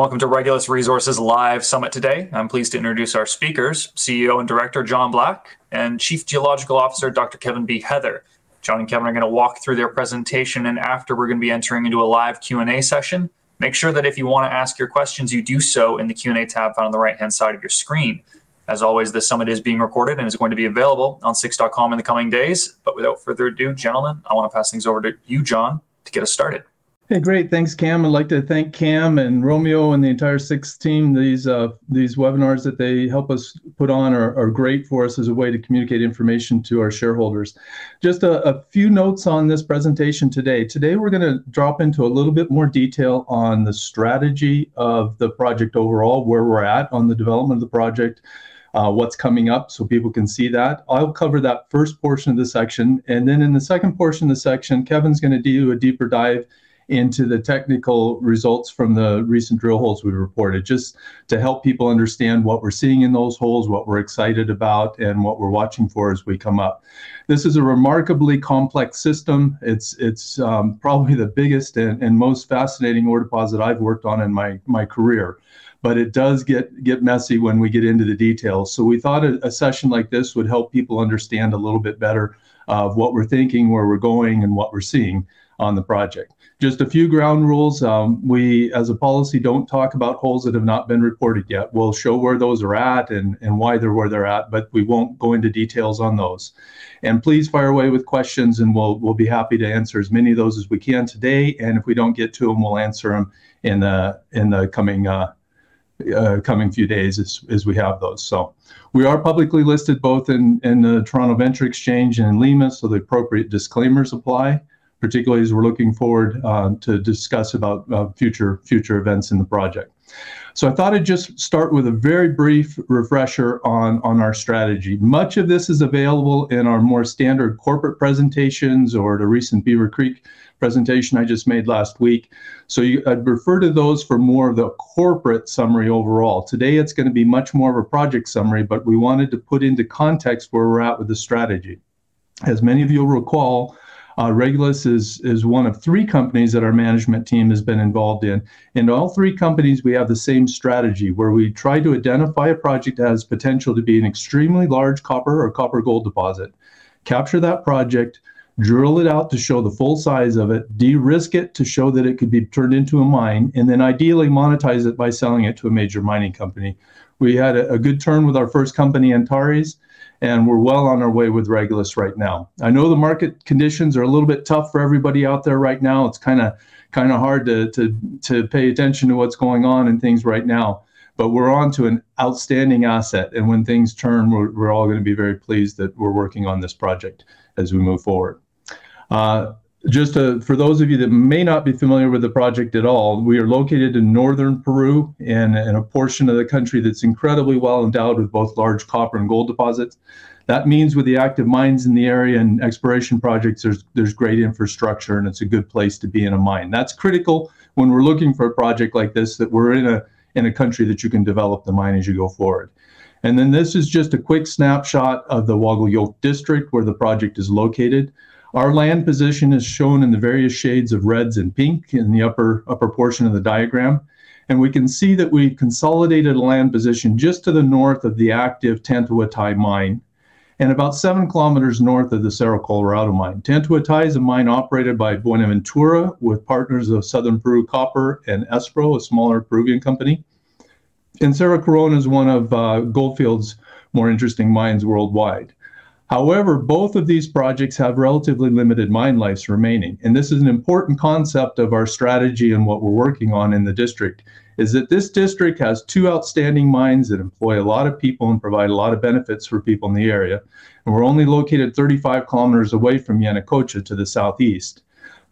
welcome to Regulus Resources Live Summit today. I'm pleased to introduce our speakers, CEO and Director John Black and Chief Geological Officer Dr. Kevin B. Heather. John and Kevin are going to walk through their presentation, and after we're going to be entering into a live Q&A session. Make sure that if you want to ask your questions, you do so in the Q&A tab found on the right-hand side of your screen. As always, this summit is being recorded and is going to be available on 6.com in the coming days. But without further ado, gentlemen, I want to pass things over to you, John, to get us started. Hey, great. Thanks, Cam. I'd like to thank Cam and Romeo and the entire SIX team. These webinars that they help us put on are great for us as a way to communicate information to our shareholders. Just a few notes on this presentation today. Today, we're going to drop into a little bit more detail on the strategy of the project overall, where we're at on the development of the project, what's coming up so people can see that. I'll cover that first portion of the section. And then in the second portion of the section, Kevin's going to do a deeper dive into the technical results from the recent drill holes we reported, just to help people understand what we're seeing in those holes, what we're excited about, and what we're watching for as we come up. This is a remarkably complex system. It's probably the biggest and most fascinating ore deposit I've worked on in my career. But it does get messy when we get into the details. So we thought a session like this would help people understand a little bit better of what we're thinking, where we're going, and what we're seeing on the project. Just a few ground rules. We, as a policy, don't talk about holes that have not been reported yet. We'll show where those are at and why they're where they're at, but we won't go into details on those. And please fire away with questions, and we'll be happy to answer as many of those as we can today. And if we don't get to them, we'll answer them in the coming few days as we have those. So we are publicly listed both in the Toronto Venture Exchange and in Lima, so the appropriate disclaimers apply, particularly as we're looking forward to discuss about future events in the project. So I thought I'd just start with a very brief refresher on our strategy. Much of this is available in our more standard corporate presentations or the recent Beaver Creek presentation I just made last week. So I'd refer to those for more of the corporate summary overall. Today it's going to be much more of a project summary, but we wanted to put into context where we're at with the strategy. As many of you will recall, Regulus is one of three companies that our management team has been involved in. In all three companies, we have the same strategy where we try to identify a project that has potential to be an extremely large copper or copper gold deposit, capture that project, drill it out to show the full size of it, de-risk it to show that it could be turned into a mine, and then ideally monetize it by selling it to a major mining company. We had a good turn with our first company, Antares, and we're well on our way with Regulus right now. I know the market conditions are a little bit tough for everybody out there right now. It's kind of hard to pay attention to what's going on and things right now. But we're on to an outstanding asset, and when things turn, we're all going to be very pleased that we're working on this project as we move forward. For those of you that may not be familiar with the project at all, we are located in northern Peru in a portion of the country that's incredibly well endowed with both large copper and gold deposits. That means with the active mines in the area and exploration projects, there's great infrastructure, and it's a good place to be in a mine. That's critical when we're looking for a project like this, that we're in a country that you can develop the mine as you go forward. And then this is just a quick snapshot of the Huaguayoc district where the project is located. Our land position is shown in the various shades of reds and pink in the upper portion of the diagram. And we can see that we consolidated a land position just to the north of the active Tantahuatay mine and about 7 kilometers north of the Cerro Colorado mine. Tantahuatay is a mine operated by Buenaventura with partners of Southern Peru Copper and Espro, a smaller Peruvian company. And Cerro Corona is one of Goldfield's more interesting mines worldwide. However, both of these projects have relatively limited mine lives remaining. And this is an important concept of our strategy and what we're working on in the district, is that this district has 2 outstanding mines that employ a lot of people and provide a lot of benefits for people in the area. And we're only located 35 kilometers away from Yanacocha to the southeast.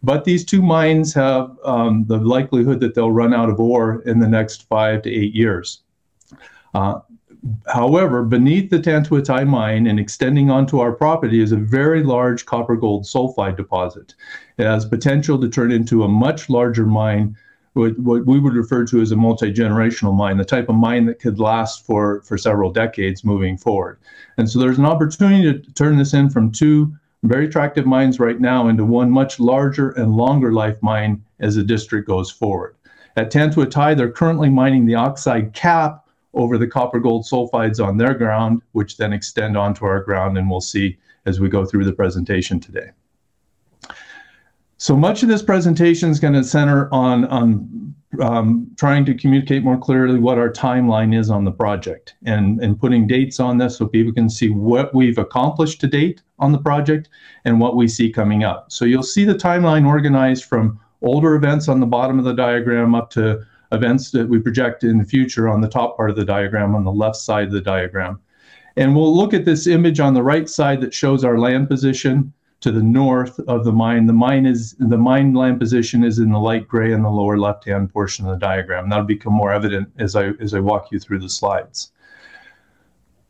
But these 2 mines have the likelihood that they'll run out of ore in the next 5 to 8 years. However, beneath the Tantahuatay mine and extending onto our property is a very large copper gold sulfide deposit. It has potential to turn into a much larger mine, what we would refer to as a multi-generational mine, the type of mine that could last for several decades moving forward. And so there's an opportunity to turn this in from 2 very attractive mines right now into one much larger and longer life mine as the district goes forward. At Tantuatai, they're currently mining the oxide cap over the copper gold sulfides on their ground, which then extend onto our ground, and we'll see as we go through the presentation today. So much of this presentation is going to center on trying to communicate more clearly what our timeline is on the project, and putting dates on this so people can see what we've accomplished to date on the project and what we see coming up. So you'll see the timeline organized from older events on the bottom of the diagram up to events that we project in the future on the top part of the diagram, on the left side of the diagram. And we'll look at this image on the right side that shows our land position to the north of the mine. The mine land position is in the light gray in the lower left-hand portion of the diagram. That'll become more evident as I walk you through the slides.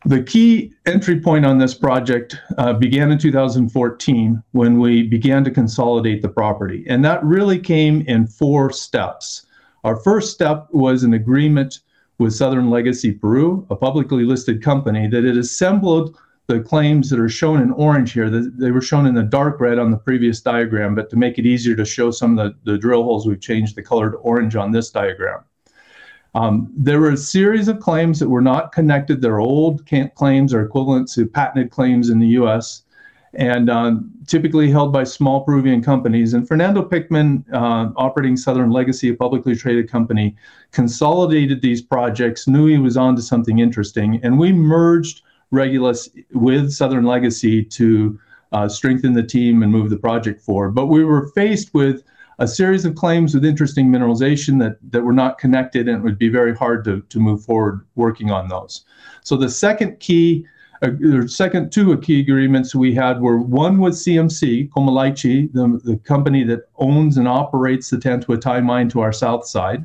The key entry point on this project began in 2014 when we began to consolidate the property. And that really came in 4 steps. Our first step was an agreement with Southern Legacy Peru, a publicly listed company that had assembled the claims that are shown in orange here. They were shown in the dark red on the previous diagram, but to make it easier to show some of the drill holes, we've changed the color to orange on this diagram. There were a series of claims that were not connected. They're old claims or equivalent to patented claims in the US, and typically held by small Peruvian companies. And Fernando Pickman, operating Southern Legacy, a publicly traded company, consolidated these projects, knew he was onto something interesting, and we merged Regulus with Southern Legacy to strengthen the team and move the project forward. But we were faced with a series of claims with interesting mineralization that were not connected, and it would be very hard to move forward working on those. So the second two key agreements we had were, one with CMC, Comalaiche, the company that owns and operates the Tantuatai mine to our south side.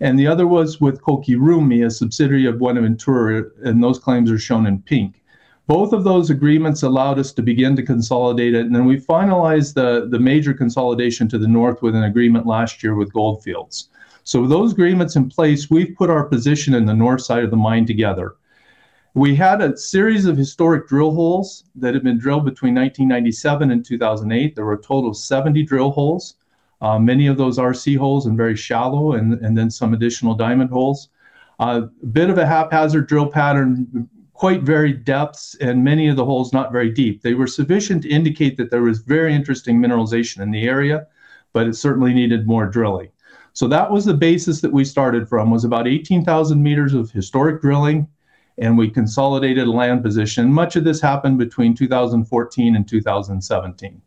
And the other was with Kokirumi, a subsidiary of Buenaventura, and those claims are shown in pink. Both of those agreements allowed us to begin to consolidate it, and then we finalized the major consolidation to the north with an agreement last year with Goldfields. So with those agreements in place, we've put our position in the north side of the mine together. We had a series of historic drill holes that had been drilled between 1997 and 2008. There were a total of 70 drill holes. Many of those RC holes and very shallow, and then some additional diamond holes. A bit of a haphazard drill pattern, quite varied depths, and many of the holes not very deep. They were sufficient to indicate that there was very interesting mineralization in the area, but it certainly needed more drilling. So that was the basis that we started from, was about 18,000 meters of historic drilling, and we consolidated a land position. Much of this happened between 2014 and 2017.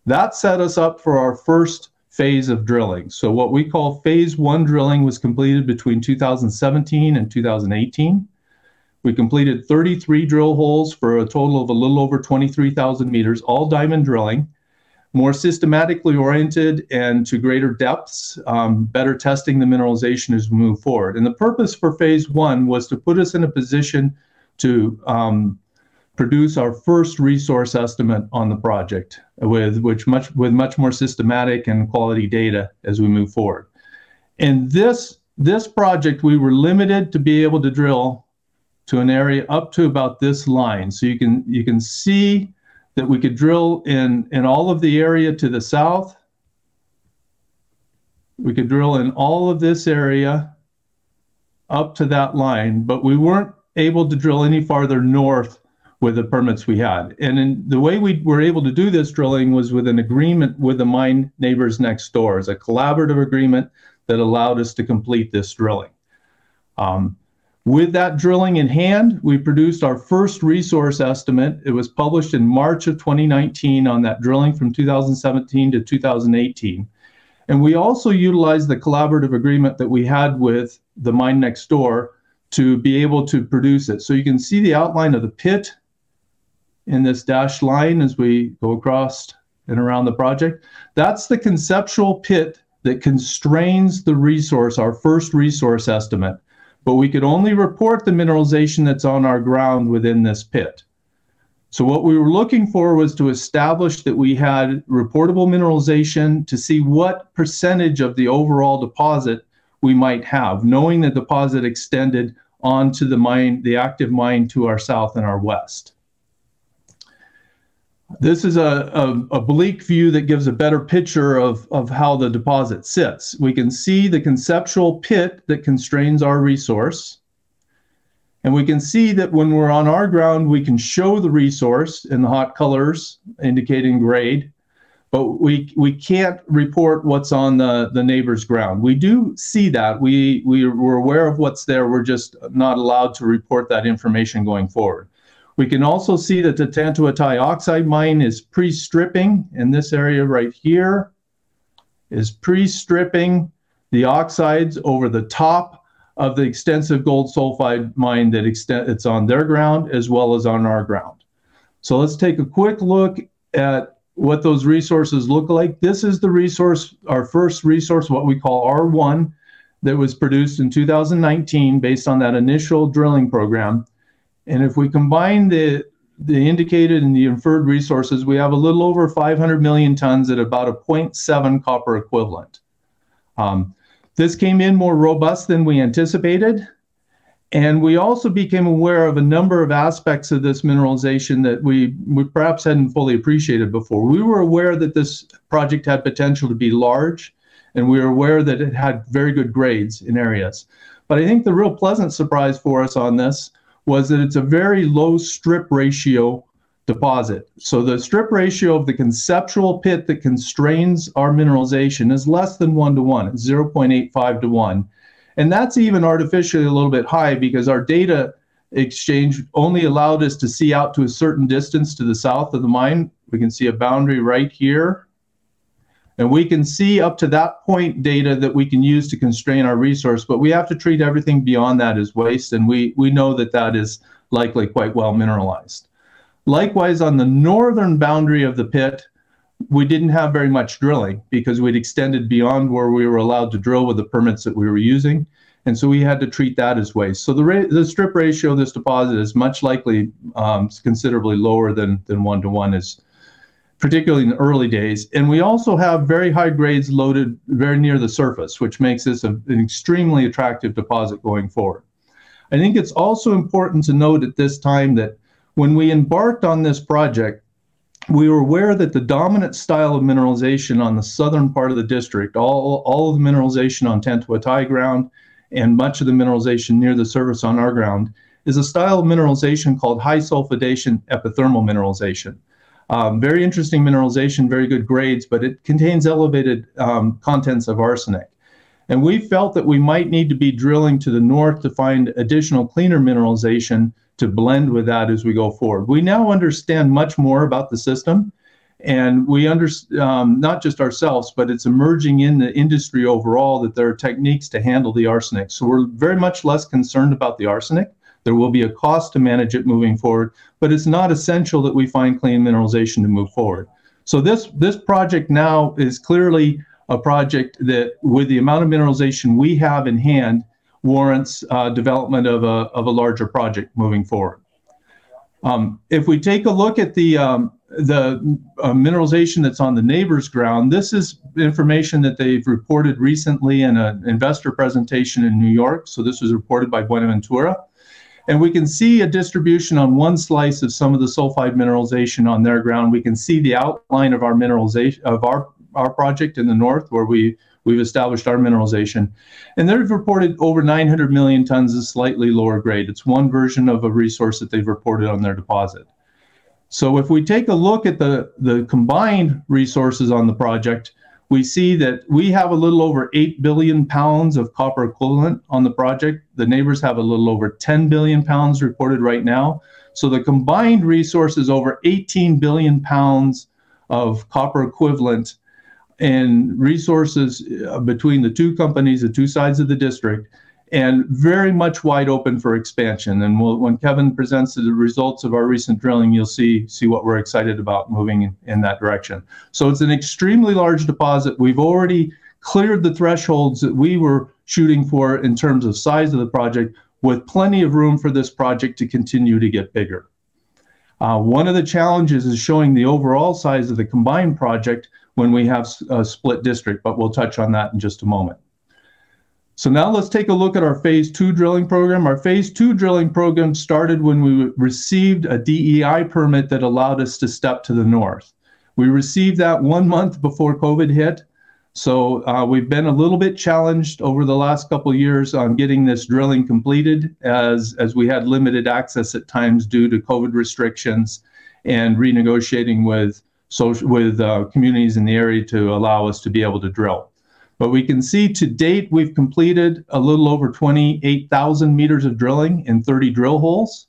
That set us up for our first phase of drilling. So what we call phase 1 drilling was completed between 2017 and 2018. We completed 33 drill holes for a total of a little over 23,000 meters, all diamond drilling, more systematically oriented and to greater depths, better testing the mineralization as we move forward. And the purpose for phase 1 was to put us in a position to produce our first resource estimate on the project with much more systematic and quality data as we move forward. In this project, we were limited to be able to drill to an area up to about this line. So you can see that we could drill in all of the area to the south. We could drill in all of this area up to that line, but we weren't able to drill any farther north with the permits we had. And the way we were able to do this drilling was with an agreement with the mine neighbors next door. It's a collaborative agreement that allowed us to complete this drilling. With that drilling in hand, we produced our first resource estimate. It was published in March of 2019 on that drilling from 2017 to 2018. And we also utilized the collaborative agreement that we had with the mine next door to be able to produce it. So you can see the outline of the pit in this dashed line as we go across and around the project. That's the conceptual pit that constrains the resource, our first resource estimate. But we could only report the mineralization that's on our ground within this pit. So what we were looking for was to establish that we had reportable mineralization to see what percentage of the overall deposit we might have, knowing the deposit extended onto the mine, the active mine to our south and our west. This is a oblique view that gives a better picture of how the deposit sits. We can see the conceptual pit that constrains our resource. And we can see that when we're on our ground, we can show the resource in the hot colors indicating grade, but we can't report what's on the neighbor's ground. We do see that. We're aware of what's there. We're just not allowed to report that information going forward. We can also see that the Tantuatai oxide mine is pre-stripping, and this area right here is pre-stripping the oxides over the top of the extensive gold sulfide mine that it's on their ground as well as on our ground. So let's take a quick look at what those resources look like. This is the resource, our first resource, what we call R1, that was produced in 2019 based on that initial drilling program. And if we combine the indicated and the inferred resources, we have a little over 500 million tons at about a 0.7 copper equivalent. This came in more robust than we anticipated. And we also became aware of a number of aspects of this mineralization that we perhaps hadn't fully appreciated before. We were aware that this project had potential to be large, and we were aware that it had very good grades in areas. But I think the real pleasant surprise for us on this was that it's a very low strip ratio deposit. So the strip ratio of the conceptual pit that constrains our mineralization is less than 1 to 1, it's 0.85 to 1. And that's even artificially a little bit high because our data exchange only allowed us to see out to a certain distance to the south of the mine. We can see a boundary right here. And we can see up to that point data that we can use to constrain our resource, but we have to treat everything beyond that as waste, and we know that that is likely quite well mineralized. Likewise, on the northern boundary of the pit, we didn't have very much drilling because we'd extended beyond where we were allowed to drill with the permits that we were using, and so we had to treat that as waste. So the strip ratio of this deposit is much likely considerably lower than 1 to 1 is, particularly in the early days. And we also have very high grades loaded very near the surface, which makes this an extremely attractive deposit going forward. I think it's also important to note at this time that when we embarked on this project, we were aware that the dominant style of mineralization on the southern part of the district, all of the mineralization on Tantuatai ground and much of the mineralization near the surface on our ground, is a style of mineralization called high sulfidation epithermal mineralization. Very interesting mineralization, very good grades, but it contains elevated contents of arsenic. And we felt that we might need to be drilling to the north to find additional cleaner mineralization to blend with that as we go forward. We now understand much more about the system, and we understand, not just ourselves, but it's emerging in the industry overall that there are techniques to handle the arsenic. So we're very much less concerned about the arsenic. There will be a cost to manage it moving forward, but it's not essential that we find clean mineralization to move forward. So this project now is clearly a project that, with the amount of mineralization we have in hand, warrants development of a larger project moving forward. If we take a look at the mineralization that's on the neighbor's ground, this is information that they've reported recently in an investor presentation in New York. So this was reported by Buenaventura. And we can see a distribution on one slice of some of the sulfide mineralization on their ground. We can see the outline of our mineralization of our project in the north, where we've established our mineralization. And they've reported over 900 million tons of slightly lower grade. It's one version of a resource that they've reported on their deposit. So if we take a look at the combined resources on the project, we see that we have a little over 8 billion pounds of copper equivalent on the project. The neighbors have a little over 10 billion pounds reported right now. So the combined resource is over 18 billion pounds of copper equivalent and resources between the two companies, the two sides of the district, and very much wide open for expansion. And when Kevin presents the results of our recent drilling, you'll see what we're excited about moving in that direction. So it's an extremely large deposit. We've already cleared the thresholds that we were shooting for in terms of size of the project, with plenty of room for this project to continue to get bigger. One of the challenges is showing the overall size of the combined project when we have a split district, but we'll touch on that in just a moment. So now let's take a look at our phase 2 drilling program. Our phase 2 drilling program started when we received a DEI permit that allowed us to step to the north. We received that 1 month before COVID hit. So we've been a little bit challenged over the last couple of years on getting this drilling completed as we had limited access at times due to COVID restrictions and renegotiating with communities in the area to allow us to be able to drill. But we can see to date, we've completed a little over 28,000 meters of drilling in 30 drill holes.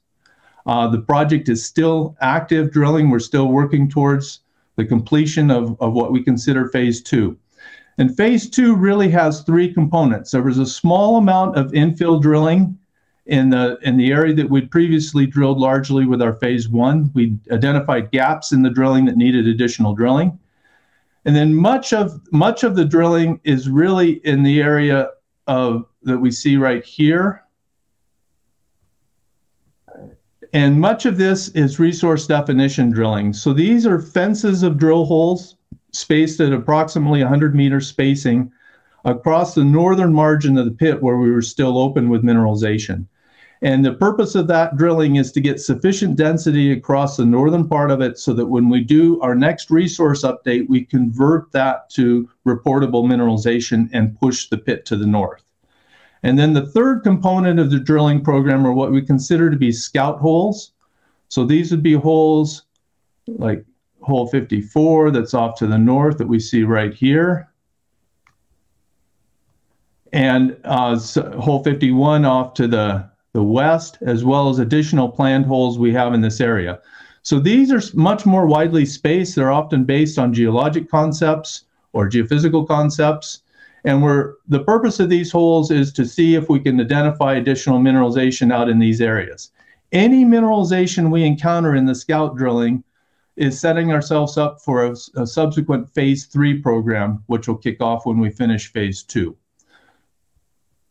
The project is still active drilling. We're still working towards the completion of what we consider phase 2. And phase 2 really has 3 components. There was a small amount of infill drilling in the area that we'd previously drilled largely with our phase 1. We identified gaps in the drilling that needed additional drilling. And then much of the drilling is really in the area that we see right here. And much of this is resource definition drilling. So these are fences of drill holes spaced at approximately 100 meters spacing across the northern margin of the pit where we were still open with mineralization. And the purpose of that drilling is to get sufficient density across the northern part of it so that when we do our next resource update, we convert that to reportable mineralization and push the pit to the north. And then the third component of the drilling program are what we consider to be scout holes. So these would be holes like hole 54 that's off to the north that we see right here. And hole 51 off to the west, as well as additional planned holes we have in this area. So these are much more widely spaced. They're often based on geologic concepts or geophysical concepts. And the purpose of these holes is to see if we can identify additional mineralization out in these areas. Any mineralization we encounter in the scout drilling is setting ourselves up for a subsequent phase 3 program, which will kick off when we finish phase 2.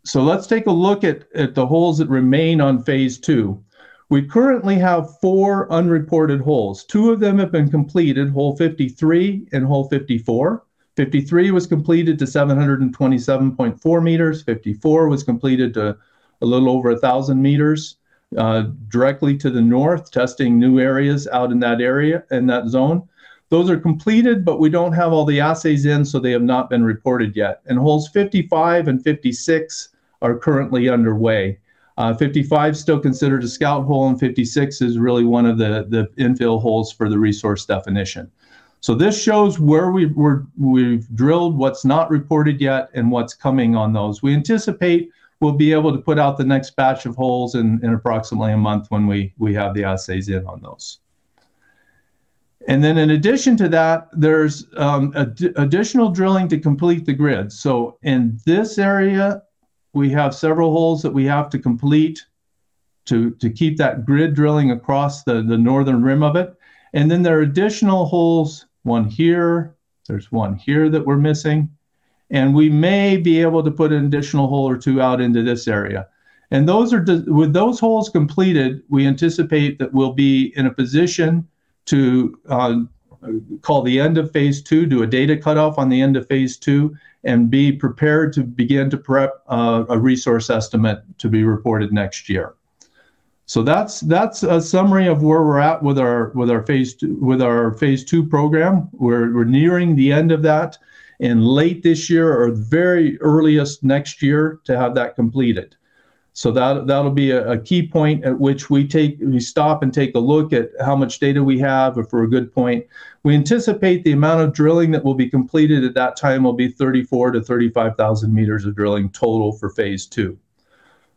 So let's take a look at the holes that remain on phase 2. We currently have 4 unreported holes. 2 of them have been completed, hole 53 and hole 54. 53 was completed to 727.4 meters. 54 was completed to a little over 1,000 meters directly to the north, testing new areas out in that area, in that zone. Those are completed, but we don't have all the assays in, so they have not been reported yet. And holes 55 and 56 are currently underway. 55 is still considered a scout hole, and 56 is really one of the infill holes for the resource definition. So this shows where we've drilled, what's not reported yet, and what's coming on those. We anticipate we'll be able to put out the next batch of holes in approximately a month when we have the assays in on those. And then in addition to that, there's additional drilling to complete the grid. So in this area, we have several holes that we have to complete to keep that grid drilling across the northern rim of it. And then there are additional holes, one here, there's one here that we're missing. And we may be able to put an additional hole or 2 out into this area. And with those holes completed, we anticipate that we'll be in a position to call the end of phase 2, do a data cutoff on the end of phase 2, and be prepared to begin to prep a resource estimate to be reported next year. So that's a summary of where we're at with our phase 2 program. We're nearing the end of that in late this year or very earliest next year to have that completed. So that'll be a key point at which we stop and take a look at how much data we have, if we're a good point. We anticipate the amount of drilling that will be completed at that time will be 34,000 to 35,000 meters of drilling total for phase 2.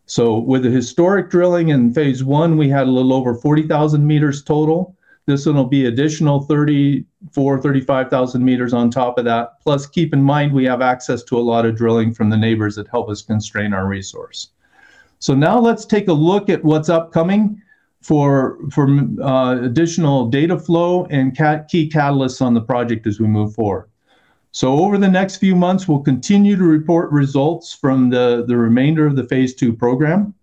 So with the historic drilling in phase 1, we had a little over 40,000 meters total. This one will be additional 34,000, 35,000 meters on top of that. Plus, keep in mind, we have access to a lot of drilling from the neighbors that help us constrain our resource. So now let's take a look at what's upcoming for additional data flow and key catalysts on the project as we move forward. So over the next few months, we'll continue to report results from the remainder of the phase 2 program.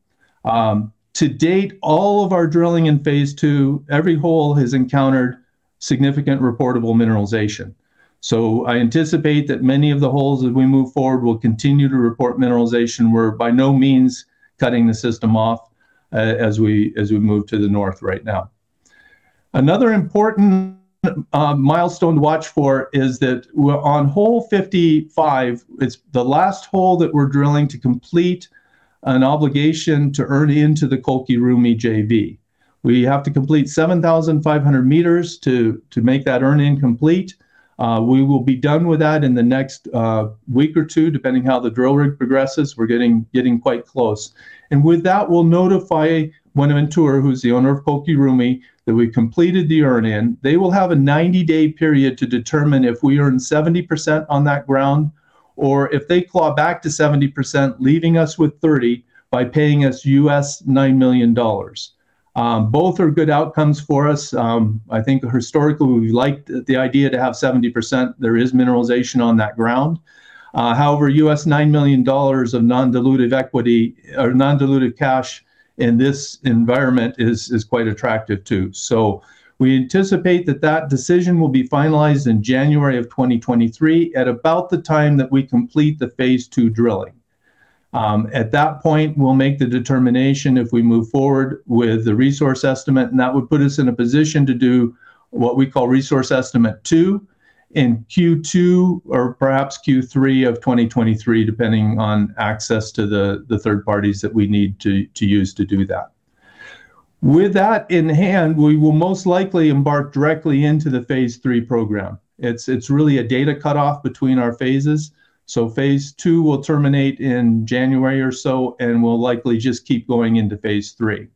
To date, all of our drilling in phase 2, every hole has encountered significant reportable mineralization. So I anticipate that many of the holes as we move forward will continue to report mineralization. We're by no means cutting the system off as we move to the north right now. Another important milestone to watch for is that we're on hole 55. It's the last hole that we're drilling to complete an obligation to earn into the Kolki-Rumi JV. We have to complete 7,500 meters to make that earn-in complete. We will be done with that in the next week or two, depending how the drill rig progresses. We're getting quite close. And with that, we'll notify Buenaventura, who's the owner of Kolki-Rumi, that we completed the earn-in. They will have a 90-day period to determine if we earn 70% on that ground, or if they claw back to 70%, leaving us with 30 by paying us US $9 million. Both are good outcomes for us. I think historically we liked the idea to have 70%. There is mineralization on that ground. However, US $9 million of non-dilutive equity or non-dilutive cash in this environment is quite attractive too. So we anticipate that that decision will be finalized in January of 2023 at about the time that we complete the phase 2 drilling. At that point, we'll make the determination if we move forward with the resource estimate, and that would put us in a position to do what we call resource estimate 2 in Q2 or perhaps Q3 of 2023, depending on access to the third parties that we need to use to do that. With that in hand, we will most likely embark directly into the phase 3 program. It's really a data cutoff between our phases. So phase 2 will terminate in January or so, and we'll likely just keep going into phase 3.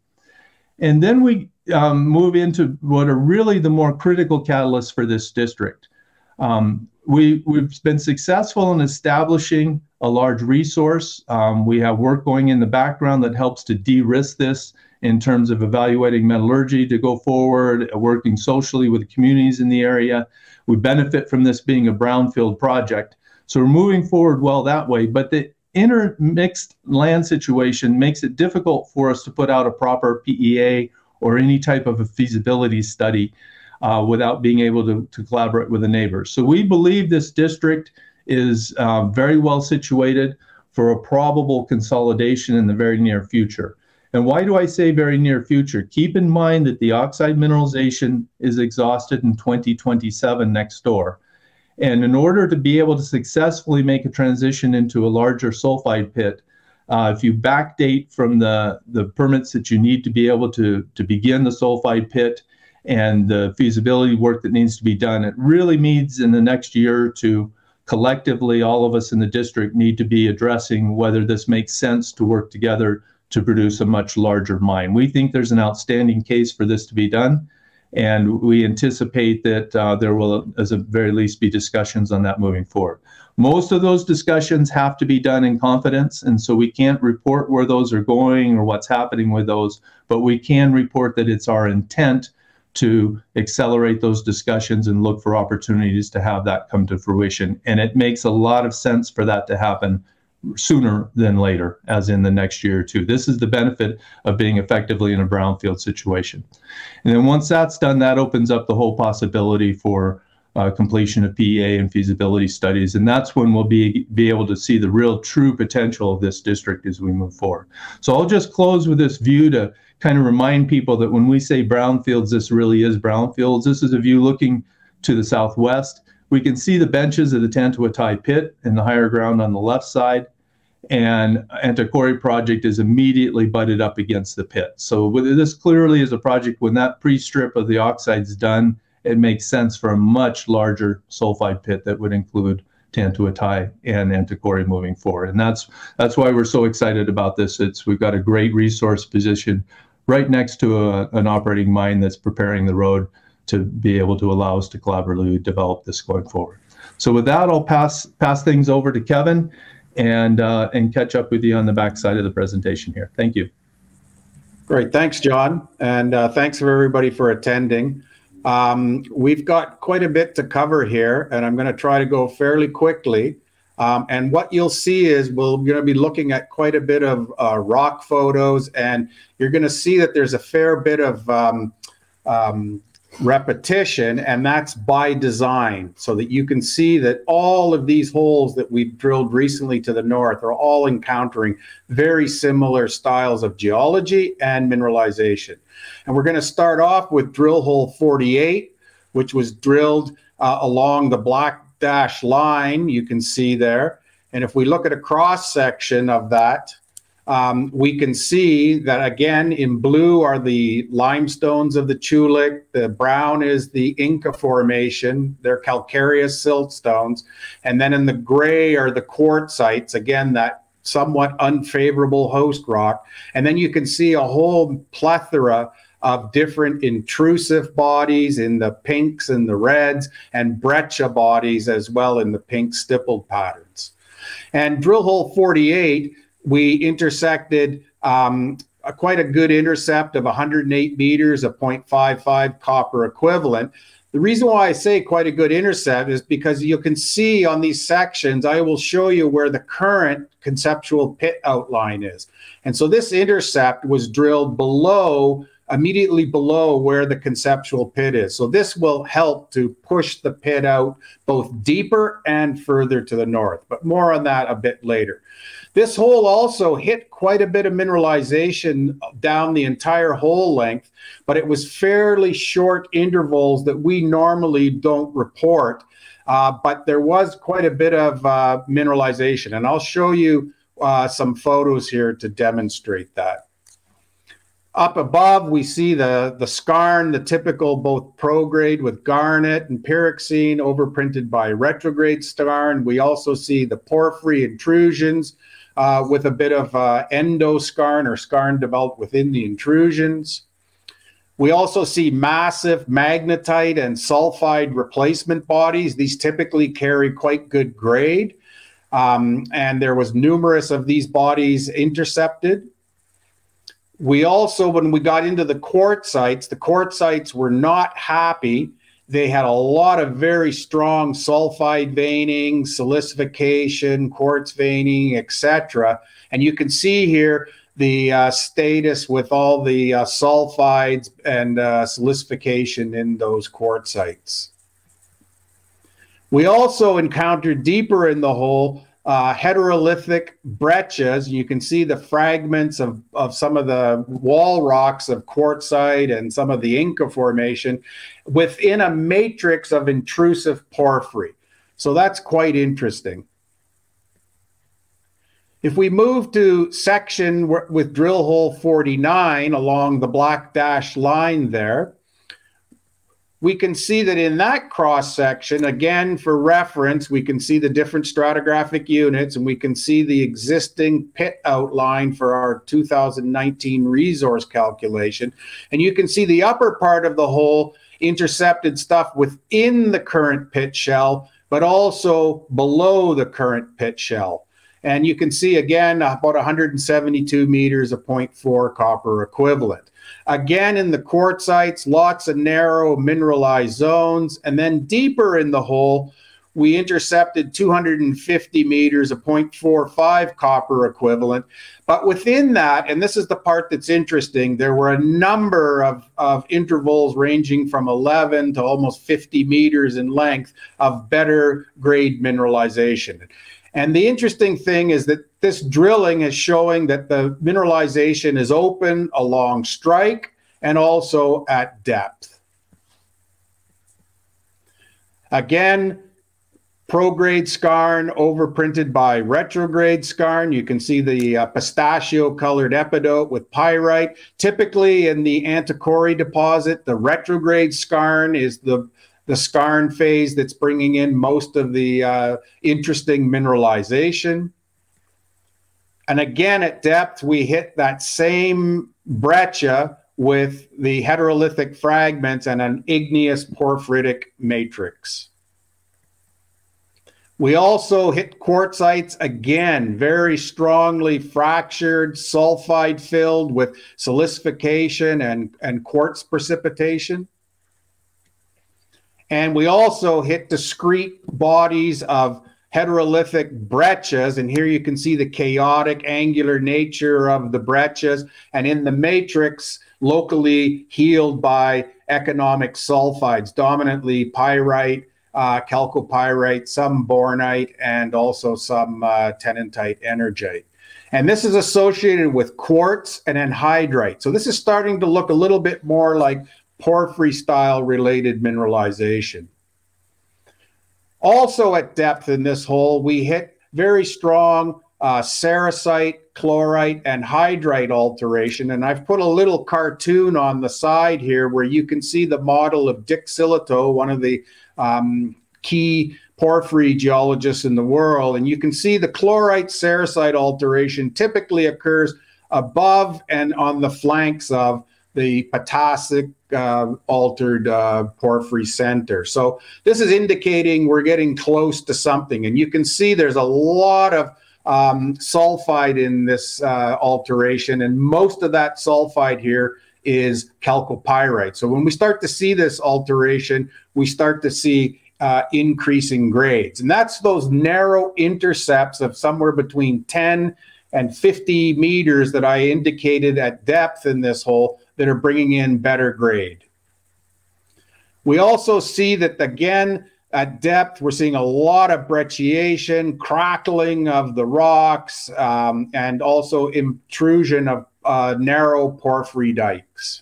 And then we move into what are really the more critical catalysts for this district. We've been successful in establishing a large resource. We have work going in the background that helps to de-risk this in terms of evaluating metallurgy to go forward, working socially with the communities in the area. We benefit from this being a brownfield project. So we're moving forward well that way, but the intermixed land situation makes it difficult for us to put out a proper PEA or any type of a feasibility study without being able to collaborate with the neighbors. So we believe this district is very well situated for a probable consolidation in the very near future. And why do I say very near future? Keep in mind that the oxide mineralization is exhausted in 2027 next door. And in order to be able to successfully make a transition into a larger sulfide pit, if you backdate from the permits that you need to be able to begin the sulfide pit and the feasibility work that needs to be done, it really means in the next year or two, collectively, all of us in the district need to be addressing whether this makes sense to work together to produce a much larger mine. We think there's an outstanding case for this to be done, and we anticipate that there will, as a very least, be discussions on that moving forward. Most of those discussions have to be done in confidence, and so we can't report where those are going or what's happening with those, but we can report that it's our intent to accelerate those discussions and look for opportunities to have that come to fruition. And it makes a lot of sense for that to happen sooner than later, as in the next year or two. This is the benefit of being effectively in a brownfield situation. And then once that's done, that opens up the whole possibility for completion of PEA and feasibility studies. And that's when we'll be able to see the real true potential of this district as we move forward. So I'll just close with this view to kind of remind people that when we say brownfields, this really is brownfields. This is a view looking to the southwest. We can see the benches of the Tantuatai pit in the higher ground on the left side. And Antakori project is immediately butted up against the pit. So this clearly is a project, when that pre-strip of the oxide's done, it makes sense for a much larger sulfide pit that would include Tantuatai and Antakori moving forward. And that's why we're so excited about this. We've got a great resource position right next to an operating mine that's preparing the road to be able to allow us to collaboratively develop this going forward. So with that, I'll pass things over to Kevin and catch up with you on the back side of the presentation here. Thank you. Great, thanks, John, and thanks for everybody for attending. We've got quite a bit to cover here, and I'm going to try to go fairly quickly. And what you'll see is we're going to be looking at quite a bit of rock photos, and you're going to see that there's a fair bit of repetition, and that's by design, so that you can see that all of these holes that we've drilled recently to the north are all encountering very similar styles of geology and mineralization. And we're going to start off with drill hole 48, which was drilled along the black dash line you can see there. And if we look at a cross section of that, we can see that again in blue are the limestones of the Chulik, the brown is the Inca Formation, they're calcareous siltstones, and then in the gray are the quartzites, again that somewhat unfavorable host rock, and then you can see a whole plethora of different intrusive bodies in the pinks and the reds, and breccia bodies as well in the pink stippled patterns. And drill hole 48, we intersected quite a good intercept of 108 meters, a 0.55 copper equivalent. The reason why I say quite a good intercept is because you can see on these sections, I will show you where the current conceptual pit outline is. And so this intercept was drilled below, immediately below where the conceptual pit is. So this will help to push the pit out both deeper and further to the north, but more on that a bit later. This hole also hit quite a bit of mineralization down the entire hole length, but it was fairly short intervals that we normally don't report. But there was quite a bit of mineralization, and I'll show you some photos here to demonstrate that. Up above, we see the skarn, the typical both prograde with garnet and pyroxene overprinted by retrograde skarn. We also see the porphyry intrusions with a bit of endoskarn or skarn developed within the intrusions. We also see massive magnetite and sulfide replacement bodies. These typically carry quite good grade, and there was numerous of these bodies intercepted. We also, when we got into the quartzites were not happy. They had a lot of very strong sulfide veining, silicification, quartz veining, etc. And you can see here the status with all the sulfides and silicification in those quartzites. We also encountered deeper in the hole heterolithic breccias. You can see the fragments of some of the wall rocks of quartzite and some of the Inca Formation within a matrix of intrusive porphyry. So that's quite interesting. If we move to section with drill hole 49 along the black dash line there, we can see that in that cross section, again, for reference, we can see the different stratigraphic units, and we can see the existing pit outline for our 2019 resource calculation. And you can see the upper part of the hole intercepted stuff within the current pit shell, but also below the current pit shell. And you can see, again, about 172 meters, a 0.4 copper equivalent. Again, in the quartzites, lots of narrow mineralized zones. And then deeper in the hole, we intercepted 250 meters, a 0.45 copper equivalent. But within that, and this is the part that's interesting, there were a number of intervals ranging from 11 to almost 50 meters in length of better grade mineralization. And the interesting thing is that this drilling is showing that the mineralization is open along strike and also at depth. Again, prograde skarn overprinted by retrograde skarn. You can see the pistachio-colored epidote with pyrite. Typically in the Antakori deposit, the retrograde skarn is the skarn phase that's bringing in most of the interesting mineralization. And again, at depth, we hit that same breccia with the heterolithic fragments and an igneous porphyritic matrix. We also hit quartzites, again, very strongly fractured, sulfide filled with silicification and quartz precipitation. And we also hit discrete bodies of heterolithic breccias, and here you can see the chaotic angular nature of the breccias, and in the matrix, locally healed by economic sulfides, dominantly pyrite, chalcopyrite, some bornite, and also some tennantite energite. And this is associated with quartz and anhydrite. So this is starting to look a little bit more like porphyry style related mineralization. Also at depth in this hole, we hit very strong sericite, chlorite, and hydrite alteration. And I've put a little cartoon on the side here where you can see the model of Dick Silito, one of the key porphyry geologists in the world. And you can see the chlorite sericite alteration typically occurs above and on the flanks of the potassic altered porphyry center. So this is indicating we're getting close to something. And you can see there's a lot of sulfide in this alteration, and most of that sulfide here is chalcopyrite. So when we start to see this alteration, we start to see increasing grades. And that's those narrow intercepts of somewhere between 10 and 50 meters that I indicated at depth in this hole that are bringing in better grade. We also see that, again, at depth, we're seeing a lot of brecciation, crackling of the rocks, and also intrusion of narrow porphyry dikes.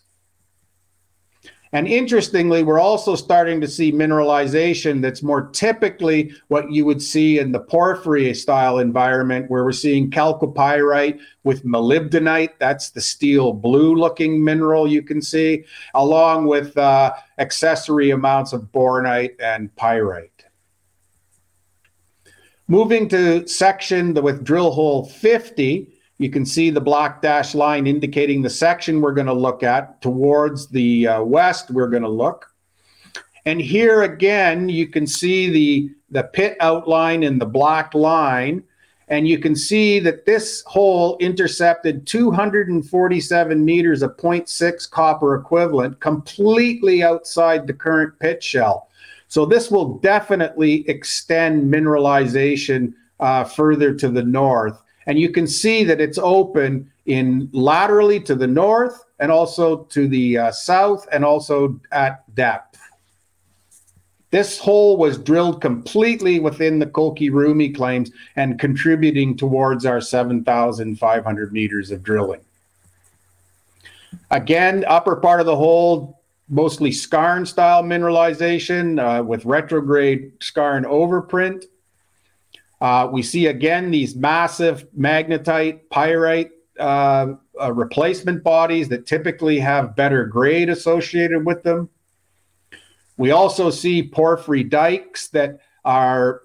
And interestingly, we're also starting to see mineralization that's more typically what you would see in the porphyry style environment, where we're seeing chalcopyrite with molybdenite. That's the steel blue looking mineral you can see, along with accessory amounts of bornite and pyrite. Moving to section with drill hole 50, you can see the black dashed line indicating the section we're going to look at. Towards the west, we're going to look. And here again, you can see the pit outline in the black line. And you can see that this hole intercepted 247 meters of 0.6 copper equivalent, completely outside the current pit shell. So this will definitely extend mineralization further to the north. And you can see that it's open in laterally to the north and also to the south and also at depth. This hole was drilled completely within the Koki-Rumi claims and contributing towards our 7,500 meters of drilling. Again, upper part of the hole, mostly skarn style mineralization with retrograde skarn overprint. We see again these massive magnetite, pyrite replacement bodies that typically have better grade associated with them. We also see porphyry dikes that are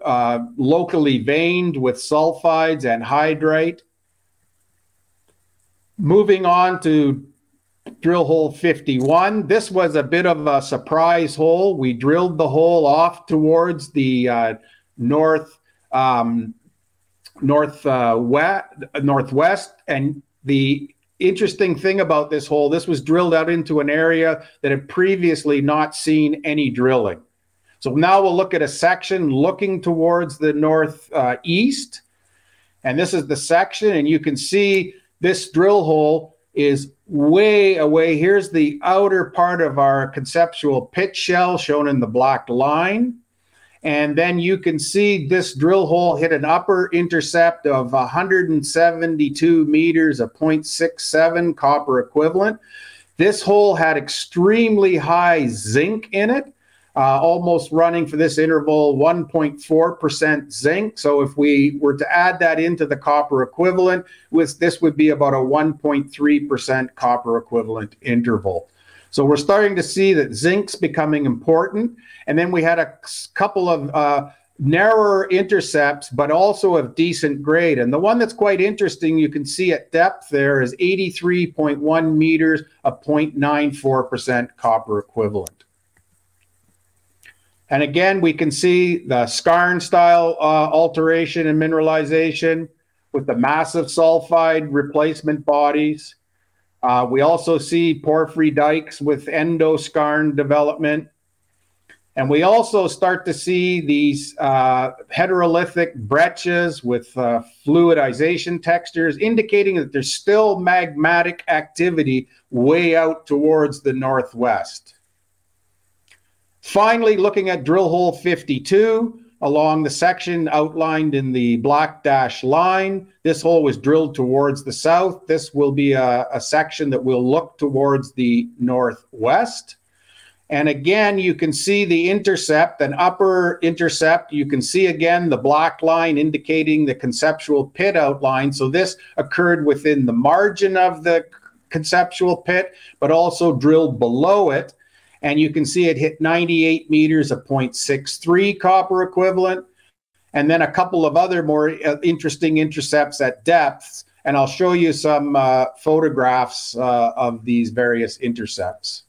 locally veined with sulfides and hydrite. Moving on to drill hole 51. This was a bit of a surprise hole. We drilled the hole off towards the northwest, and the interesting thing about this hole, this was drilled out into an area that had previously not seen any drilling. So now we'll look at a section looking towards the northeast, and this is the section, and you can see this drill hole is way away. Here's the outer part of our conceptual pit shell shown in the black line. And then you can see this drill hole hit an upper intercept of 172 meters of 0.67 copper equivalent. This hole had extremely high zinc in it, almost running for this interval 1.4% zinc. So if we were to add that into the copper equivalent, this would be about a 1.3% copper equivalent interval. So we're starting to see that zinc's becoming important. And then we had a couple of narrower intercepts, but also of decent grade. And the one that's quite interesting, you can see at depth there, is 83.1 meters of 0.94% copper equivalent. And again, we can see the skarn style alteration and mineralization with the massive sulfide replacement bodies. We also see porphyry dikes with endoskarn development. And we also start to see these heterolithic breccias with fluidization textures, indicating that there's still magmatic activity way out towards the northwest. Finally, looking at drill hole 52, along the section outlined in the black dashed line, this hole was drilled towards the south. This will be a section that will look towards the northwest. And again, you can see the intercept, an upper intercept. You can see again the black line indicating the conceptual pit outline. So this occurred within the margin of the conceptual pit, but also drilled below it. And you can see it hit 98 meters, a 0.63 copper equivalent. And then a couple of other more interesting intercepts at depths. And I'll show you some photographs of these various intercepts.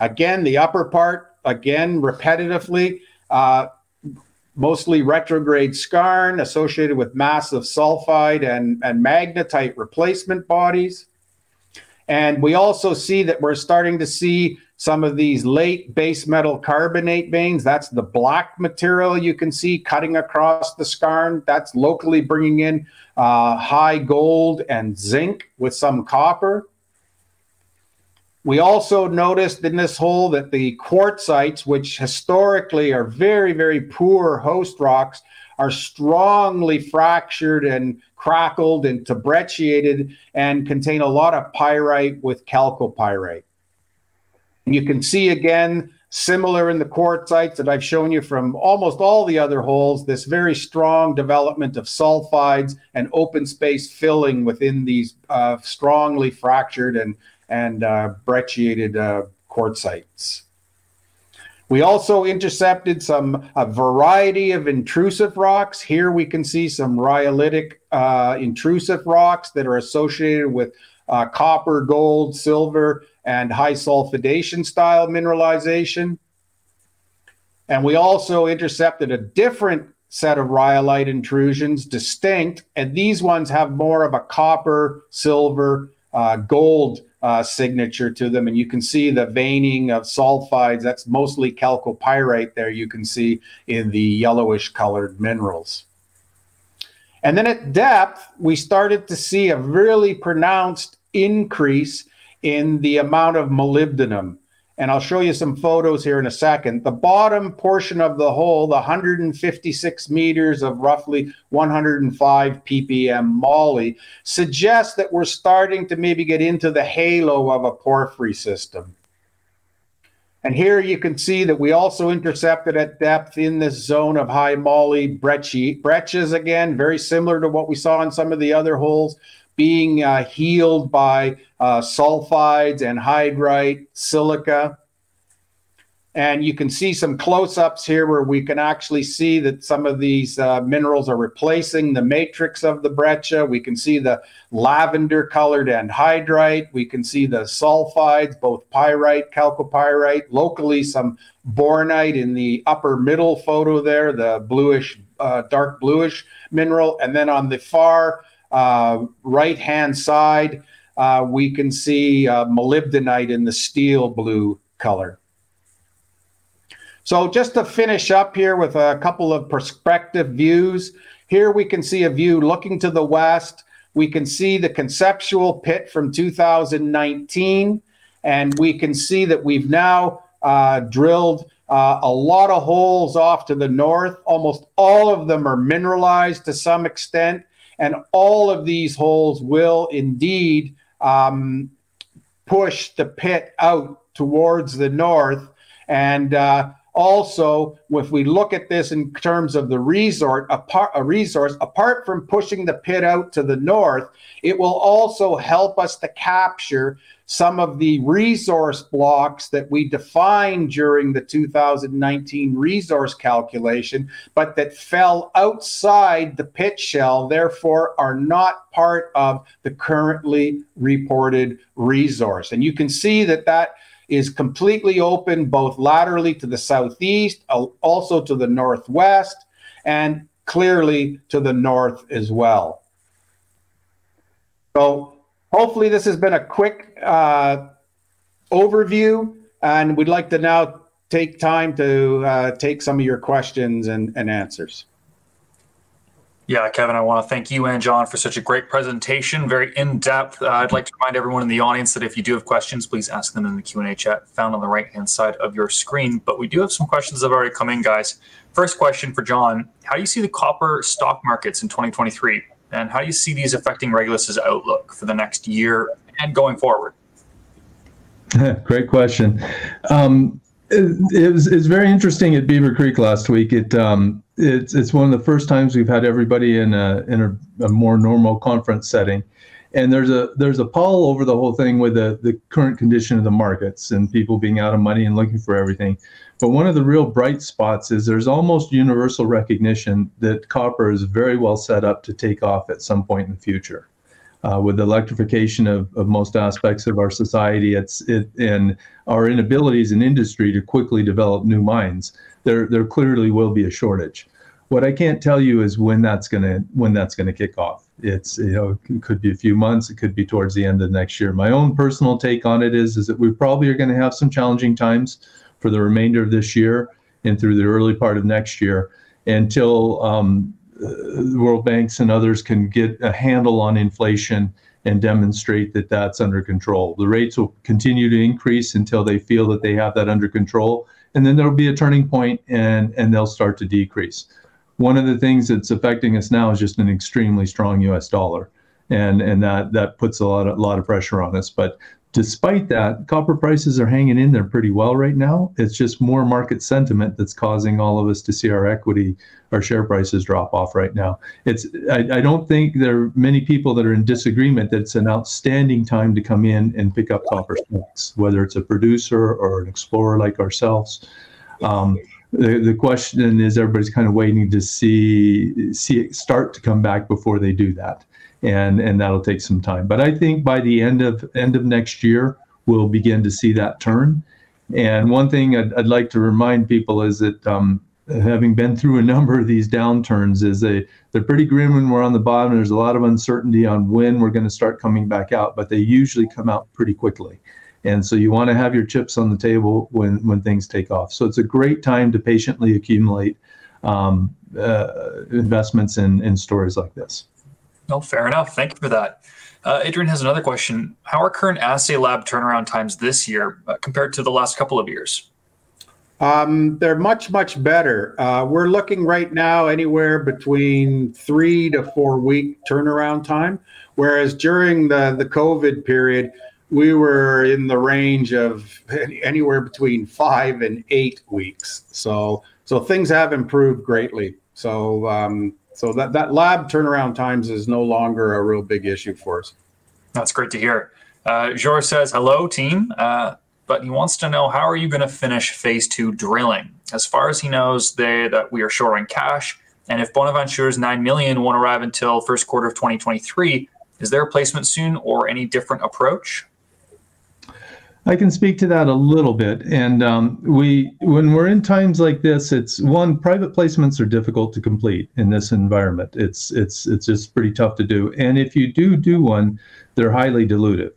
Again, the upper part, again, repetitively, mostly retrograde skarn associated with massive sulfide and magnetite replacement bodies. And we also see that we're starting to see some of these late base metal carbonate veins. That's the black material you can see cutting across the skarn. That's locally bringing in high gold and zinc with some copper. We also noticed in this hole that the quartzites, which historically are very, very poor host rocks, are strongly fractured and crackled and brecciated and contain a lot of pyrite with chalcopyrite. And you can see again, similar in the quartzites that I've shown you from almost all the other holes, this very strong development of sulfides and open space filling within these strongly fractured and brecciated quartzites. We also intercepted a variety of intrusive rocks. Here we can see some rhyolitic intrusive rocks that are associated with copper, gold, silver, and high sulfidation style mineralization. And we also intercepted a different set of rhyolite intrusions, distinct, and these ones have more of a copper, silver, gold signature to them. And you can see the veining of sulfides. That's mostly chalcopyrite there you can see in the yellowish colored minerals. And then at depth, we started to see a really pronounced increase in the amount of molybdenum. And I'll show you some photos here in a second. The bottom portion of the hole, the 156 meters of roughly 105 ppm moly, suggests that we're starting to maybe get into the halo of a porphyry system. And here you can see that we also intercepted at depth in this zone of high moly breccias again, very similar to what we saw in some of the other holes, being healed by sulfides, anhydrite, silica. And you can see some close-ups here where we can actually see that some of these minerals are replacing the matrix of the breccia. We can see the lavender-colored anhydrite. We can see the sulfides, both pyrite, chalcopyrite, locally some bornite in the upper middle photo there, the bluish, dark bluish mineral. And then on the far right-hand side, we can see molybdenite in the steel blue color. So just to finish up here with a couple of perspective views, here we can see a view looking to the west. We can see the conceptual pit from 2019, and we can see that we've now drilled a lot of holes off to the north. Almost all of them are mineralized to some extent. And all of these holes will indeed push the pit out towards the north. And also, if we look at this in terms of the resource, apart from pushing the pit out to the north, it will also help us to capture some of the resource blocks that we defined during the 2019 resource calculation, but that fell outside the pit shell, therefore are not part of the currently reported resource. And you can see that that is completely open both laterally to the southeast, also to the northwest, and clearly to the north as well. So hopefully this has been a quick overview, and we'd like to now take time to take some of your questions and answers. Yeah, Kevin, I want to thank you and John for such a great presentation, very in-depth. I'd like to remind everyone in the audience that if you do have questions, please ask them in the Q&A chat found on the right-hand side of your screen. But we do have some questions that have already come in, guys. First question for John. How do you see the copper stock markets in 2023? And how do you see these affecting Regulus's outlook for the next year and going forward? Great question. It's very interesting at Beaver Creek last week. It's one of the first times we've had everybody in a more normal conference setting, and there's a pull over the whole thing with the current condition of the markets and people being out of money and looking for everything. But one of the real bright spots is there's almost universal recognition that copper is very well set up to take off at some point in the future. With the electrification of most aspects of our society, and our inabilities in industry to quickly develop new mines, there clearly will be a shortage. What I can't tell you is when that's gonna kick off. It's, it could be a few months, it could be towards the end of next year. My own personal take on it is that we probably are going to have some challenging times for the remainder of this year and through the early part of next year until the World Banks and others can get a handle on inflation and demonstrate that that's under control. The rates will continue to increase until they feel that they have that under control, and then there'll be a turning point and they'll start to decrease. One of the things that's affecting us now is just an extremely strong US dollar, and that puts a lot of pressure on us. But despite that, copper prices are hanging in there pretty well right now. It's just more market sentiment that's causing all of us to see our share prices drop off right now. I don't think there are many people that are in disagreement that it's an outstanding time to come in and pick up copper stocks, whether it's a producer or an explorer like ourselves. The question is, everybody's kind of waiting to see it start to come back before they do that. And that'll take some time. But I think by the end of next year, we'll begin to see that turn. And one thing I'd like to remind people is that having been through a number of these downturns, they're pretty grim when we're on the bottom. There's a lot of uncertainty on when we're going to start coming back out, but they usually come out pretty quickly. And so you want to have your chips on the table when things take off. So it's a great time to patiently accumulate investments in stories like this. No, fair enough. Thank you for that. Adrian has another question. How are current assay lab turnaround times this year compared to the last couple of years? They're much, much better. We're looking right now anywhere between 3 to 4 week turnaround time, whereas during the COVID period, we were in the range of anywhere between 5 and 8 weeks. So things have improved greatly. So that lab turnaround times is no longer a real big issue for us. That's great to hear. Jor says, hello, team. But he wants to know, how are you going to finish phase 2 drilling? As far as he knows, that we are short on cash. And if Bonaventure's $9 million won't arrive until first quarter of 2023, is there a placement soon or any different approach? I can speak to that a little bit. And when we're in times like this, private placements are difficult to complete in this environment. It's just pretty tough to do. And if you do one, they're highly dilutive.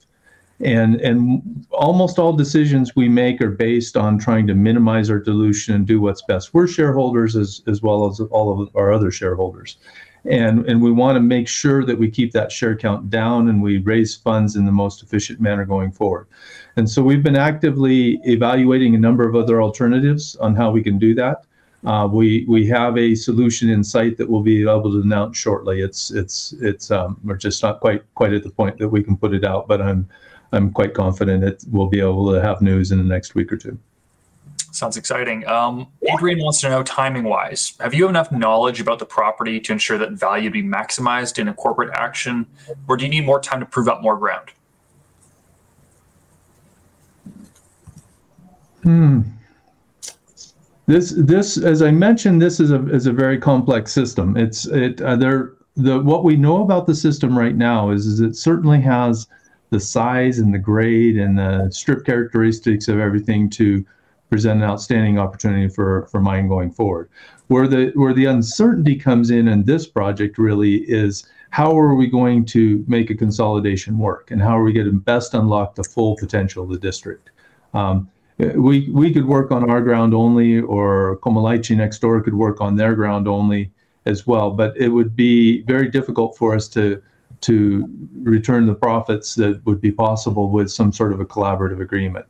And almost all decisions we make are based on trying to minimize our dilution and do what's best. We're shareholders as well as all of our other shareholders. And we want to make sure that we keep that share count down and we raise funds in the most efficient manner going forward. And so we've been actively evaluating a number of other alternatives on how we can do that. We have a solution in sight that we'll be able to announce shortly. We're just not quite at the point that we can put it out, but I'm quite confident that we'll be able to have news in the next week or two. Sounds exciting. Adrian wants to know, timing-wise, have you enough knowledge about the property to ensure that value be maximized in a corporate action, or do you need more time to prove up more ground? This, as I mentioned, this is a very complex system. What we know about the system right now is it certainly has the size and the grade and the strip characteristics of everything to present an outstanding opportunity for mine going forward. Where the uncertainty comes in this project really is, how are we going to make a consolidation work, and how are we going to best unlock the full potential of the district? we could work on our ground only, or Comalaiche next door could work on their ground only as well. But it would be very difficult for us to return the profits that would be possible with some sort of a collaborative agreement.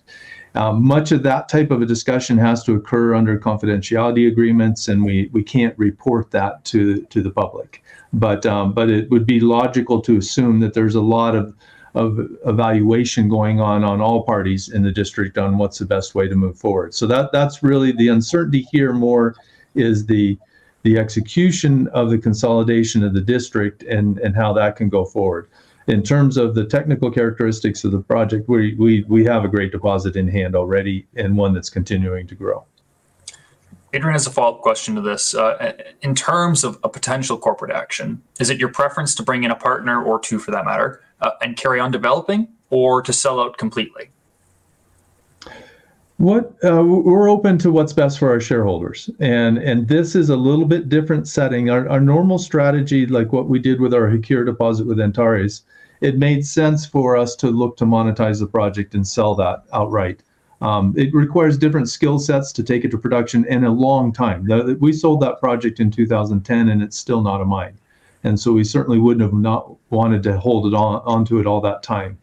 Much of that type of a discussion has to occur under confidentiality agreements, and we can't report that to the public. But it would be logical to assume that there's a lot of evaluation going on all parties in the district on what's the best way to move forward. So that's really the uncertainty here. More is the execution of the consolidation of the district and how that can go forward. In terms of the technical characteristics of the project, we have a great deposit in hand already, and one that's continuing to grow. Adrian has a follow-up question to this. In terms of a potential corporate action, is it your preference to bring in a partner, or two for that matter, and carry on developing, or to sell out completely? We're open to what's best for our shareholders, and this is a little bit different setting. Our normal strategy, like what we did with our Haquira deposit with Antares, it made sense for us to look to monetize the project and sell that outright. It requires different skill sets to take it to production and a long time. We sold that project in 2010, and it's still not a mine, and so we certainly wouldn't have not wanted to hold it onto it all that time.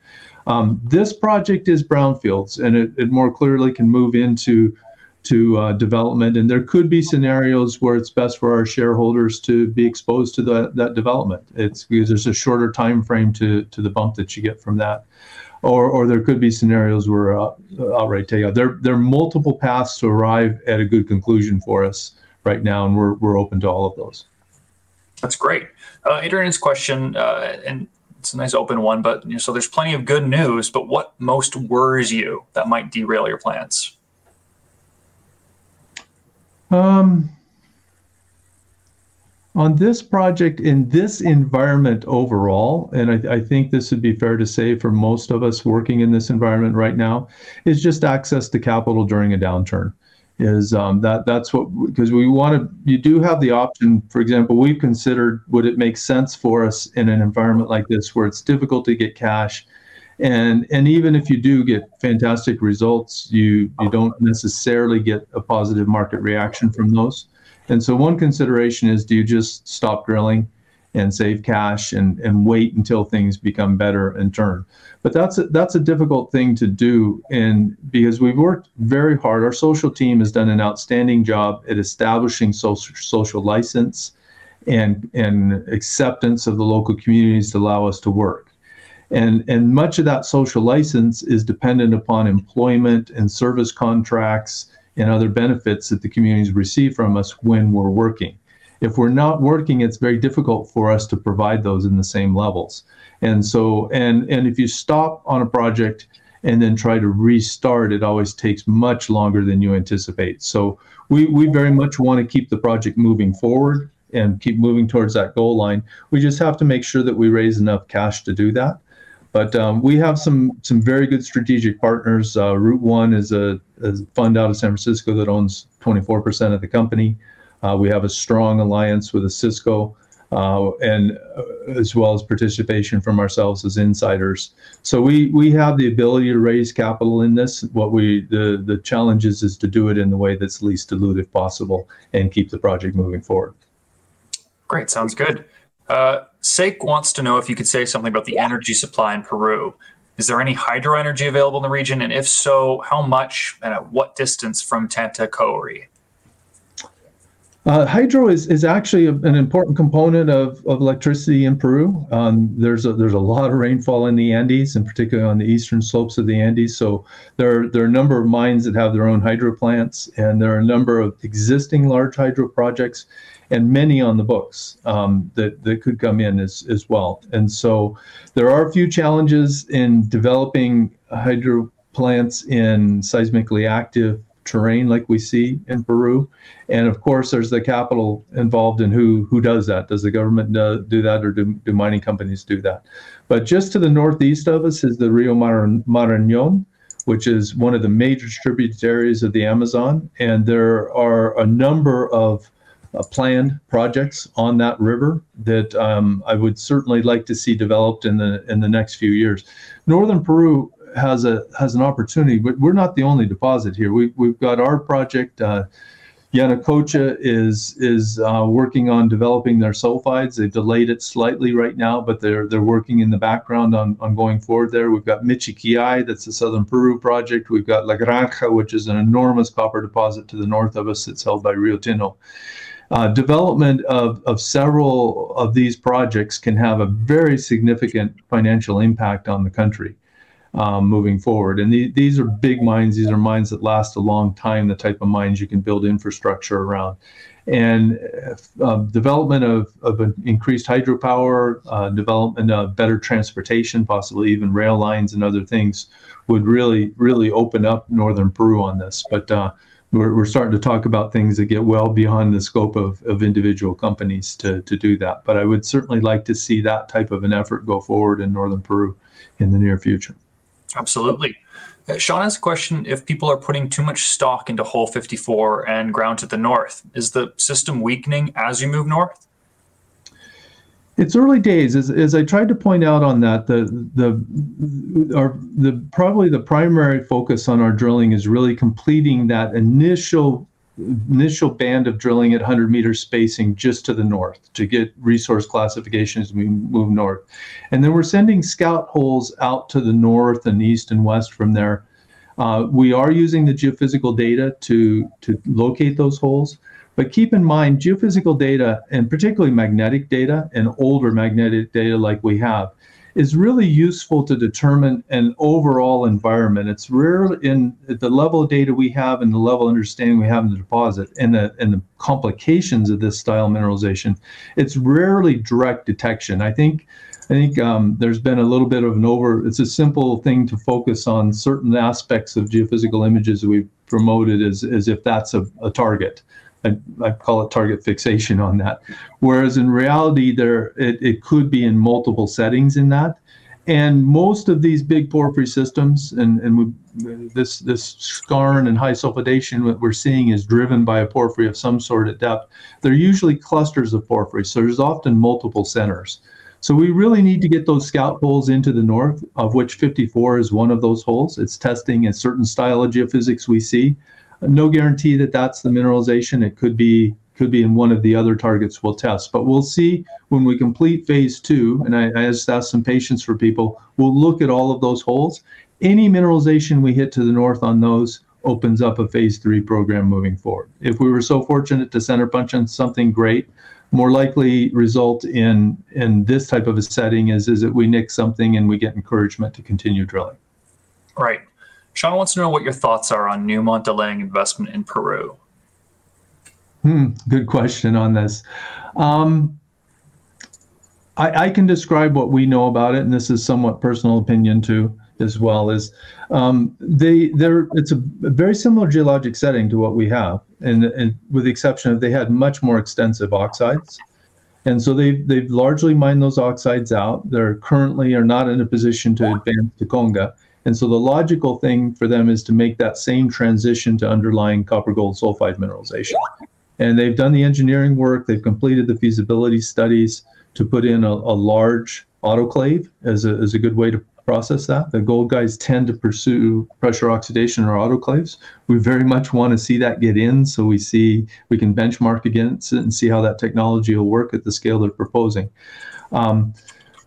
This project is brownfields, and it more clearly can move into development, and there could be scenarios where it's best for our shareholders to be exposed to that development. It's because there's a shorter time frame to the bump that you get from that, or there could be scenarios where outright takeout. There are multiple paths to arrive at a good conclusion for us right now, and we're open to all of those. That's great. Adrian's question, and it's a nice open one, but so there's plenty of good news, but what most worries you that might derail your plans? On this project, in this environment overall, and I think this would be fair to say for most of us working in this environment right now, is just access to capital during a downturn. That's what, because you do have the option. For example, we've considered, would it make sense for us in an environment like this where it's difficult to get cash, and even if you do get fantastic results, you don't necessarily get a positive market reaction from those. And so one consideration is, do you just stop drilling and save cash and wait until things become better and turn? But that's a difficult thing to do, and because we've worked very hard. Our social team has done an outstanding job at establishing social license and acceptance of the local communities to allow us to work. And much of that social license is dependent upon employment and service contracts and other benefits that the communities receive from us when we're working. If we're not working, it's very difficult for us to provide those in the same levels. And so, and if you stop on a project and then try to restart, it always takes much longer than you anticipate. So we very much want to keep the project moving forward and keep moving towards that goal line. We just have to make sure that we raise enough cash to do that. But we have some very good strategic partners. Route One is a fund out of San Francisco that owns 24% of the company. We have a strong alliance with a Cisco, and as well as participation from ourselves as insiders. So we have the ability to raise capital in this. The challenge is to do it in the way that's least dilutive possible and keep the project moving forward. Great, sounds good. Sake wants to know if you could say something about the energy supply in Peru. Is there any hydro energy available in the region? And if so, how much and at what distance from Antakori? Hydro is actually an important component of electricity in Peru. There's a lot of rainfall in the Andes, and particularly on the eastern slopes of the Andes. So there are a number of mines that have their own hydro plants, and there are a number of existing large hydro projects, and many on the books that could come in as well. And so there are a few challenges in developing hydro plants in seismically active terrain like we see in Peru. And of course, there's the capital involved in who does that. Does the government do that, or do mining companies do that? But just to the northeast of us is the Rio Marañón, which is one of the major tributaries of the Amazon. And there are a number of planned projects on that river that I would certainly like to see developed in the next few years. Northern Peru has an opportunity, but we're not the only deposit here. We've got our project. Yanacocha is working on developing their sulfides. They delayed it slightly right now, but they're working in the background on going forward there. We've got Michiquillay, that's the southern Peru project. We've got La Granja, which is an enormous copper deposit to the north of us. It's held by Rio Tinto. Development of several of these projects can have a very significant financial impact on the country. Moving forward. And these are big mines. These are mines that last a long time, the type of mines you can build infrastructure around. And development of an increased hydropower, development of better transportation, possibly even rail lines and other things would really open up northern Peru on this. But we're starting to talk about things that get well beyond the scope of individual companies to do that. But I would certainly like to see that type of an effort go forward in northern Peru in the near future. Absolutely. Sean has a question. If people are putting too much stock into hole 54 and ground to the north, is the system weakening as you move north? It's early days. As I tried to point out on that, probably the primary focus on our drilling is really completing that initial band of drilling at 100-meter spacing just to the north to get resource classification as we move north. And then we're sending scout holes out to the north and east and west from there. We are using the geophysical data to locate those holes. But keep in mind, geophysical data, and particularly magnetic data and older magnetic data like we have, is really useful to determine an overall environment. It's rare in the level of data we have and the level of understanding we have in the deposit and the complications of this style mineralization. It's rarely direct detection. I think there's been a little bit of it's a simple thing to focus on certain aspects of geophysical images that we've promoted as if that's a target. I call it target fixation on that. Whereas in reality, it could be in multiple settings in that. And most of these big porphyry systems, this skarn and high sulfidation that we're seeing is driven by a porphyry of some sort at depth. They're usually clusters of porphyry, so there's often multiple centers. So we really need to get those scout holes into the north, of which 54 is one of those holes. It's testing a certain style of geophysics we see. No guarantee that that's the mineralization. It could be in one of the other targets we'll test. But we'll see when we complete phase 2, and I just ask some patience for people, we'll look at all of those holes. Any mineralization we hit to the north on those opens up a phase 3 program moving forward. If we were so fortunate to center punch on something great, more likely result in this type of a setting is that we nick something and we get encouragement to continue drilling. Right. Sean wants to know what your thoughts are on Newmont delaying investment in Peru. Good question on this. I can describe what we know about it, and this is somewhat personal opinion too, as well as it's a very similar geologic setting to what we have, and with the exception of they had much more extensive oxides. And so they've largely mined those oxides out. They're currently are not in a position to advance to Conga. And so the logical thing for them is to make that same transition to underlying copper gold sulfide mineralization. And they've done the engineering work. They've completed the feasibility studies to put in a large autoclave as a good way to process that. The gold guys tend to pursue pressure oxidation or autoclaves. We very much want to see that get in so we can benchmark against it and see how that technology will work at the scale they're proposing.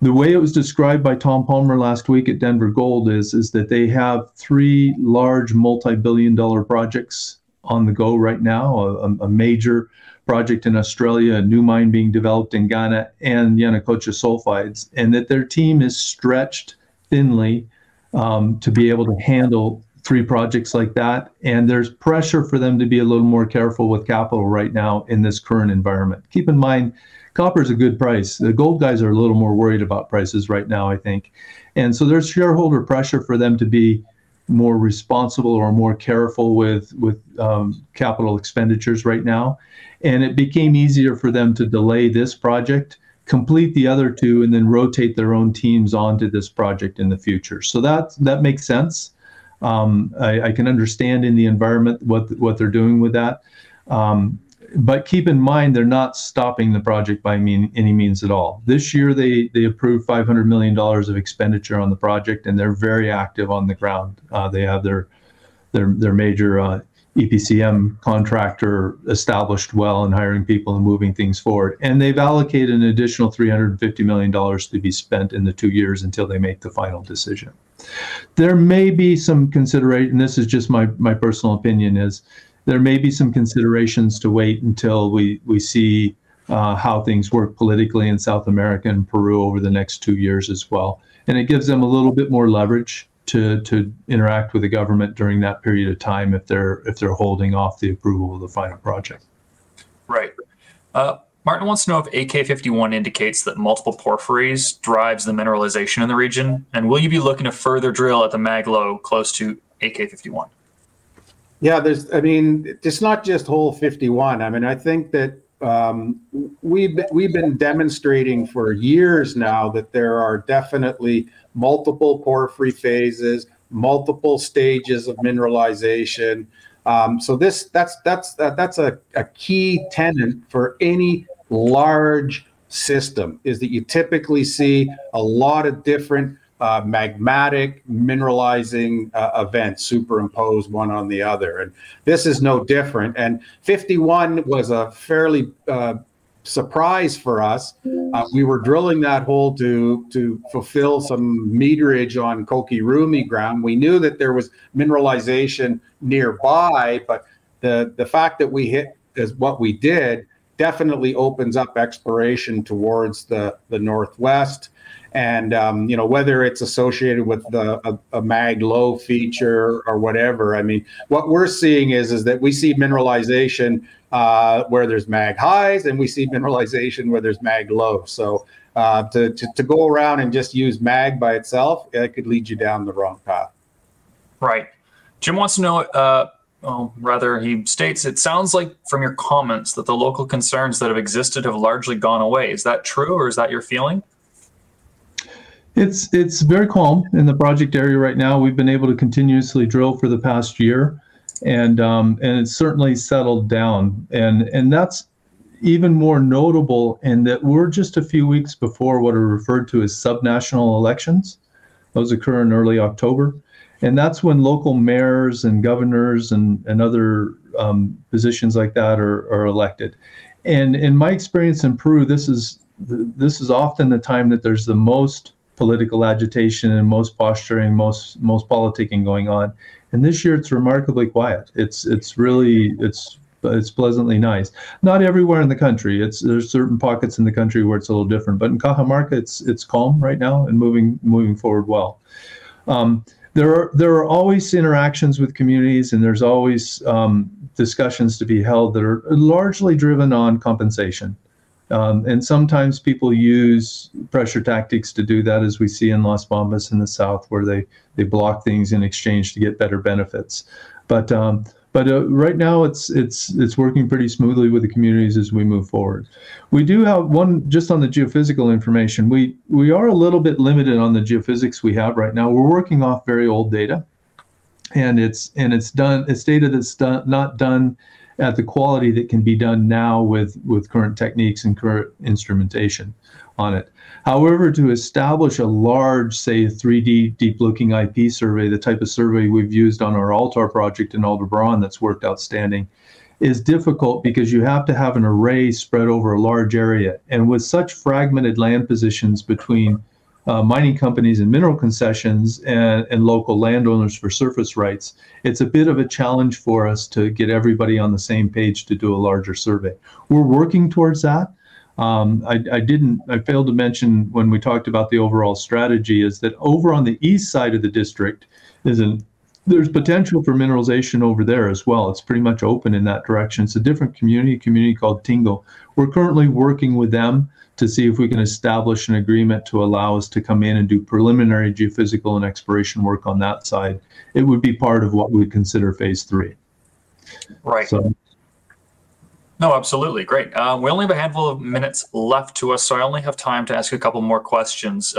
The way it was described by Tom Palmer last week at Denver Gold is that they have 3 large multi-billion-dollar projects on the go right now, a major project in Australia, a new mine being developed in Ghana, and Yanacocha sulfides, and that their team is stretched thinly to be able to handle 3 projects like that. And there's pressure for them to be a little more careful with capital right now in this current environment. Keep in mind, copper is a good price. The gold guys are a little more worried about prices right now, I think. And so there's shareholder pressure for them to be more responsible or more careful with capital expenditures right now. And it became easier for them to delay this project, complete the other 2, and then rotate their own teams onto this project in the future. So that makes sense. I can understand in the environment what they're doing with that. but keep in mind, they're not stopping the project by any means at all. This year, they approved $500 million of expenditure on the project, and they're very active on the ground. They have their major EPCM contractor established well and hiring people and moving things forward. And they've allocated an additional $350 million to be spent in the 2 years until they make the final decision. There may be some consideration, and this is just my personal opinion, is there may be some considerations to wait until we see how things work politically in South America and Peru over the next 2 years as well. And it gives them a little bit more leverage to interact with the government during that period of time if they're holding off the approval of the final project. Right. Martin wants to know if AK51 indicates that multiple porphyries drives the mineralization in the region, and will you be looking to further drill at the mag low close to AK51? Yeah, it's not just hole 51. I mean, I think that we've been demonstrating for years now that there are definitely multiple porphyry phases, multiple stages of mineralization. So that's a key tenet for any large system, is that you typically see a lot of different magmatic mineralizing events superimposed one on the other, and this is no different. And 51 was a fairly surprise for us. We were drilling that hole to fulfill some meterage on Koki-Rumi ground. We knew that there was mineralization nearby, but the fact that we hit is what we did definitely opens up exploration towards the northwest. And whether it's associated with a mag low feature or whatever, I mean, what we're seeing is that we see mineralization where there's mag highs, and we see mineralization where there's mag low. So to go around and just use mag by itself, it could lead you down the wrong path. Right. Jim wants to know, rather he states, it sounds like from your comments that the local concerns that have existed have largely gone away. Is that true, or is that your feeling? It's very calm in the project area right now. We've been able to continuously drill for the past year, and it's certainly settled down. And that's even more notable in that we're just a few weeks before what are referred to as subnational elections. Those occur in early October, and that's when local mayors and governors and other positions like that are elected. And in my experience in Peru, this is often the time that there's the most political agitation and most posturing, most politicking going on. And this year it's remarkably quiet. It's pleasantly nice. Not everywhere in the country. There's certain pockets in the country where it's a little different. But in Cajamarca, it's calm right now and moving forward well. There are always interactions with communities, and there's always discussions to be held that are largely driven on compensation. And sometimes people use pressure tactics to do that, as we see in Las Bambas in the south, where they block things in exchange to get better benefits. But right now it's working pretty smoothly with the communities as we move forward. We do have one just on the geophysical information. We are a little bit limited on the geophysics we have right now. We're working off very old data, and it's data that's not done at the quality that can be done now with current techniques and current instrumentation on it. However, to establish a large, say, 3D deep looking IP survey, the type of survey we've used on our Altar project in Aldebaran that's worked outstanding, is difficult because you have to have an array spread over a large area. And with such fragmented land positions between mining companies and mineral concessions and local landowners for surface rights, it's a bit of a challenge for us to get everybody on the same page to do a larger survey. We're working towards that. I failed to mention when we talked about the overall strategy is that over on the east side of the district there's potential for mineralization over there as well. It's pretty much open in that direction. It's a different community called Tingo. We're currently working with them to see if we can establish an agreement to allow us to come in and do preliminary geophysical and exploration work on that side. It would be part of what we would consider phase 3. Right. So, no, absolutely. Great. We only have a handful of minutes left to us, so I only have time to ask a couple more questions.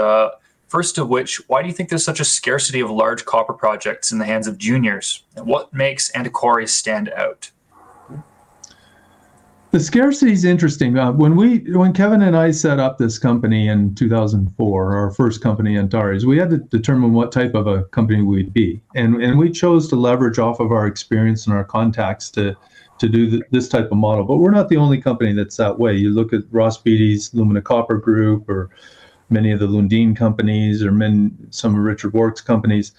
First of which, why do you think there's such a scarcity of large copper projects in the hands of juniors? And what makes Antakori stand out? The scarcity is interesting. When Kevin and I set up this company in 2004, our first company, Antares, we had to determine what type of a company we'd be, and we chose to leverage off of our experience and our contacts to do this type of model. But we're not the only company that's that way. You look at Ross Beatty's Lumina Copper Group, or many of the Lundin companies, or some of Richard Wark's companies.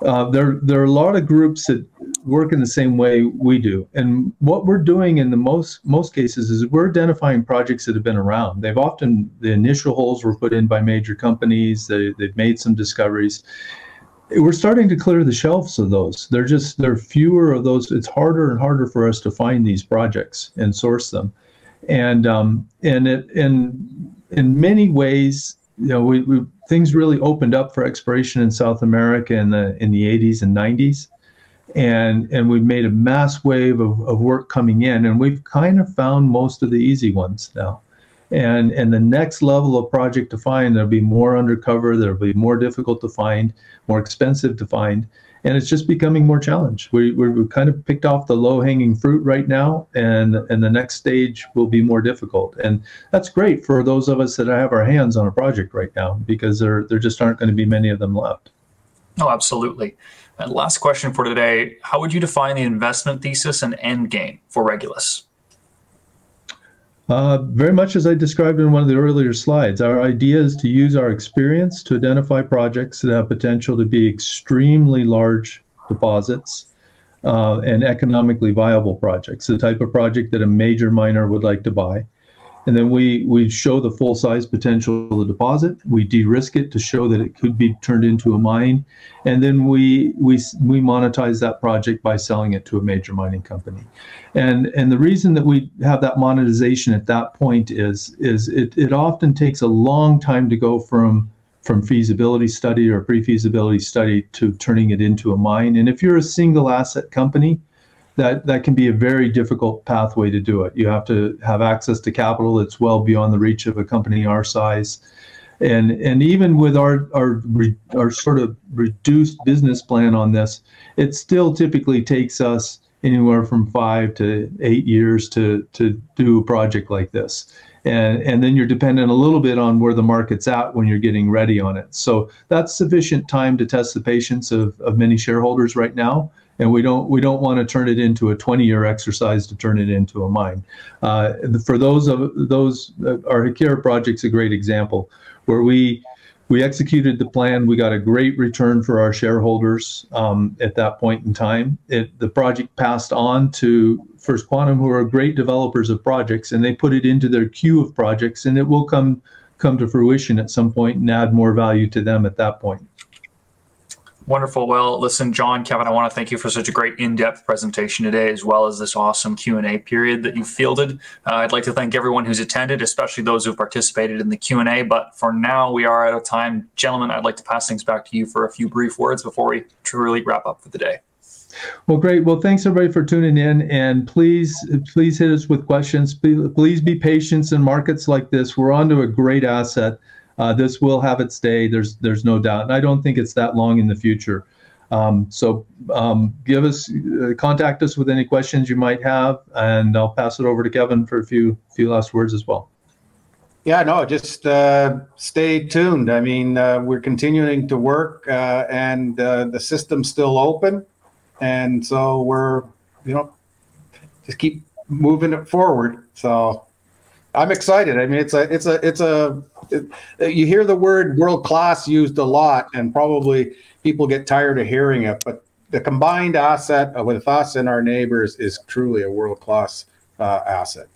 There are a lot of groups that work in the same way we do, and what we're doing in the most cases is we're identifying projects that have been around. The initial holes were put in by major companies. They've made some discoveries. We're starting to clear the shelves of those. There are fewer of those. It's harder and harder for us to find these projects and source them, and in many ways, things really opened up for exploration in South America in the 80s and 90s, and we've made a mass wave of work coming in, and we've kind of found most of the easy ones now. And the next level of project to find, there'll be more undercover, there'll be more difficult to find, more expensive to find, and it's just becoming more challenged. We've kind of picked off the low-hanging fruit right now, and the next stage will be more difficult. And that's great for those of us that have our hands on a project right now, because there just aren't going to be many of them left. Oh, absolutely. And last question for today, how would you define the investment thesis and end game for Regulus? Very much as I described in one of the earlier slides, our idea is to use our experience to identify projects that have potential to be extremely large deposits and economically viable projects, the type of project that a major miner would like to buy. And then we show the full size potential of the deposit. We de-risk it to show that it could be turned into a mine. And then we monetize that project by selling it to a major mining company. And the reason that we have that monetization at that point is it often takes a long time to go from feasibility study or pre-feasibility study to turning it into a mine. And if you're a single asset company, that can be a very difficult pathway to do it. You have to have access to capital that's well beyond the reach of a company our size. And even with our sort of reduced business plan on this, it still typically takes us anywhere from 5 to 8 years to do a project like this. And then you're dependent a little bit on where the market's at when you're getting ready on it. So that's sufficient time to test the patience of many shareholders right now. And we don't want to turn it into a 20-year exercise to turn it into a mine. For those, our Haquira project's a great example, where we executed the plan. We got a great return for our shareholders at that point in time. The project passed on to First Quantum, who are great developers of projects, and they put it into their queue of projects, and it will come to fruition at some point and add more value to them at that point. Wonderful. Well, listen, John, Kevin, I want to thank you for such a great in-depth presentation today, as well as this awesome Q&A period that you fielded. I'd like to thank everyone who's attended, especially those who participated in the Q&A. But for now, we are out of time. Gentlemen, I'd like to pass things back to you for a few brief words before we truly wrap up for the day. Well, great. Well, thanks everybody for tuning in, and please hit us with questions. Please be patient in markets like this. We're onto a great asset. This will have its day. There's no doubt, and I don't think it's that long in the future. So contact us with any questions you might have, and I'll pass it over to Kevin for a few last words as well. Yeah, no, just stay tuned. I mean, we're continuing to work, and the system's still open, and so we're just keep moving it forward. So I'm excited. I mean, you hear the word world class used a lot, and probably people get tired of hearing it, but the combined asset with us and our neighbors is truly a world class asset.